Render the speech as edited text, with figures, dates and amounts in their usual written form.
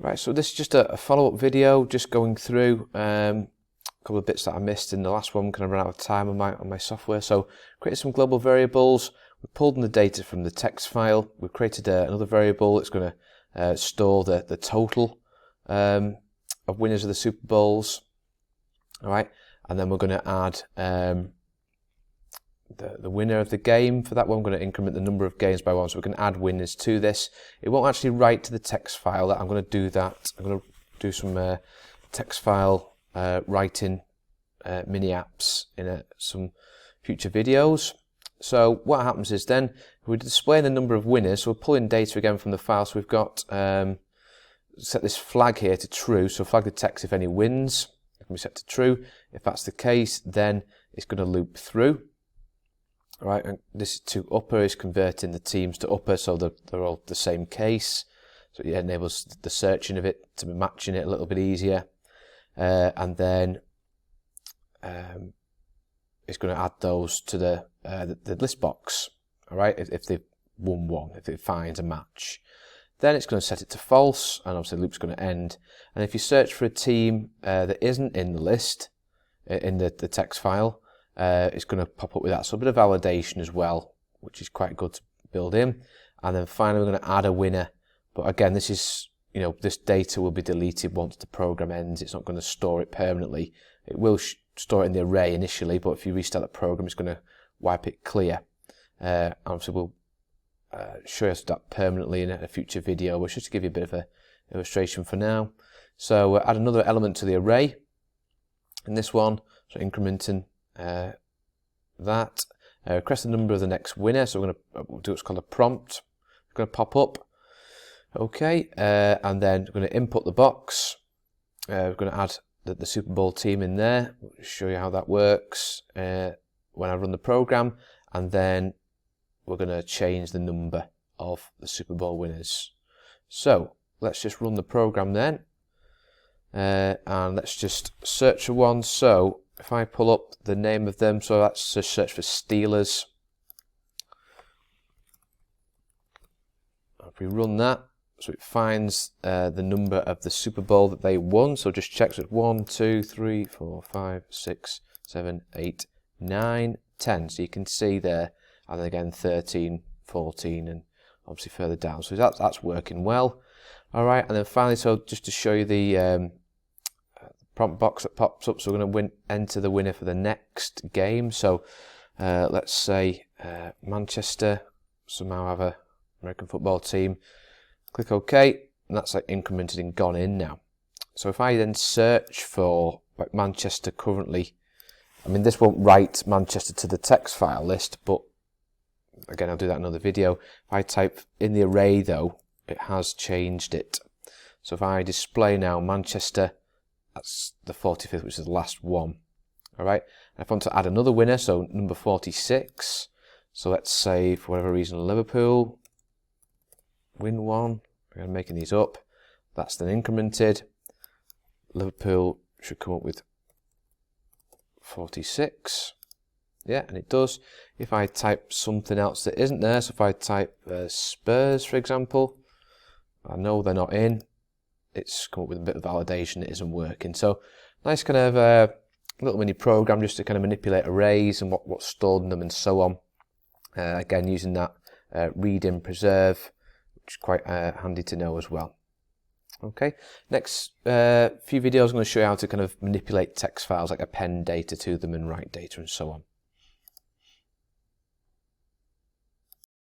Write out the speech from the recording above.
Right, so this is just a follow-up video, just going through a couple of bits that I missed in the last one. Kind of ran out of time on my software. So created some global variables. We pulled in the data from the text file. We've created another variable. It's going to store the total of winners of the Super Bowls. All right, and then we're going to add the winner of the game. For that one, I'm going to increment the number of games by 1, so we can add winners to this. It won't actually write to the text file. I'm going to do that. I'm going to do some text file writing mini apps in some future videos. So what happens is then we display the number of winners. So we're pulling data again from the file. So we've got set this flag here to true. So flag the text if any wins. It can be set to true. If that's the case, then it's going to loop through. All right, and this to upper is converting the teams to upper, so they're all the same case. So it enables the searching of it to be matching it a little bit easier. And then it's going to add those to the list box. All right, if they've won one, if it finds a match. Then it's going to set it to false, and obviously the loop's going to end. And if you search for a team that isn't in the list, in the text file, it's going to pop up with that. So a bit of validation as well, which is quite good to build in. And then finally, we're going to add a winner. But again, this is, this data will be deleted once the program ends. It's not going to store it permanently. It will store it in the array initially, but if you restart the program, it's going to wipe it clear. Obviously, we'll show you that permanently in a future video, but just to give you a bit of an illustration for now. So add another element to the array in this one, so incrementing that. Request the number of the next winner, so we're going to do what's called a prompt. It's going to pop up. Okay, and then we're going to input the box. We're going to add the Super Bowl team in there. I'll show you how that works when I run the program, and then we're going to change the number of the Super Bowl winners. So let's just run the program then, and let's just search for one. So if I pull up the name of them, so that's just search for Steelers. If we run that, so it finds the number of the Super Bowl that they won. So just checks it 1, 2, 3, 4, 5, 6, 7, 8, 9, 10. So you can see there, and then again 13, 14, and obviously further down. So that's working well. All right, and then finally, so just to show you the prompt box that pops up, so we're going to enter the winner for the next game. So let's say Manchester somehow have a American football team. Click OK, and that's like incremented and gone in now. So if I then search for like Manchester currently, I mean this won't write Manchester to the text file list, but again I'll do that in another video. If I type in the array though, it has changed it. So if I display now Manchester, that's the 45th, which is the last one. All right, and if I want to add another winner, so number 46. So let's say for whatever reason Liverpool win one. I'm making these up. That's then incremented. Liverpool should come up with 46. Yeah, and it does. If I type something else that isn't there, so if I type Spurs, for example, I know they're not in. It's come up with a bit of validation. It isn't working. So nice kind of little mini program just to kind of manipulate arrays and what's stored in them and so on. Again, using that read in preserve, which is quite handy to know as well. Okay, next few videos I'm going to show you how to kind of manipulate text files, like append data to them and write data and so on.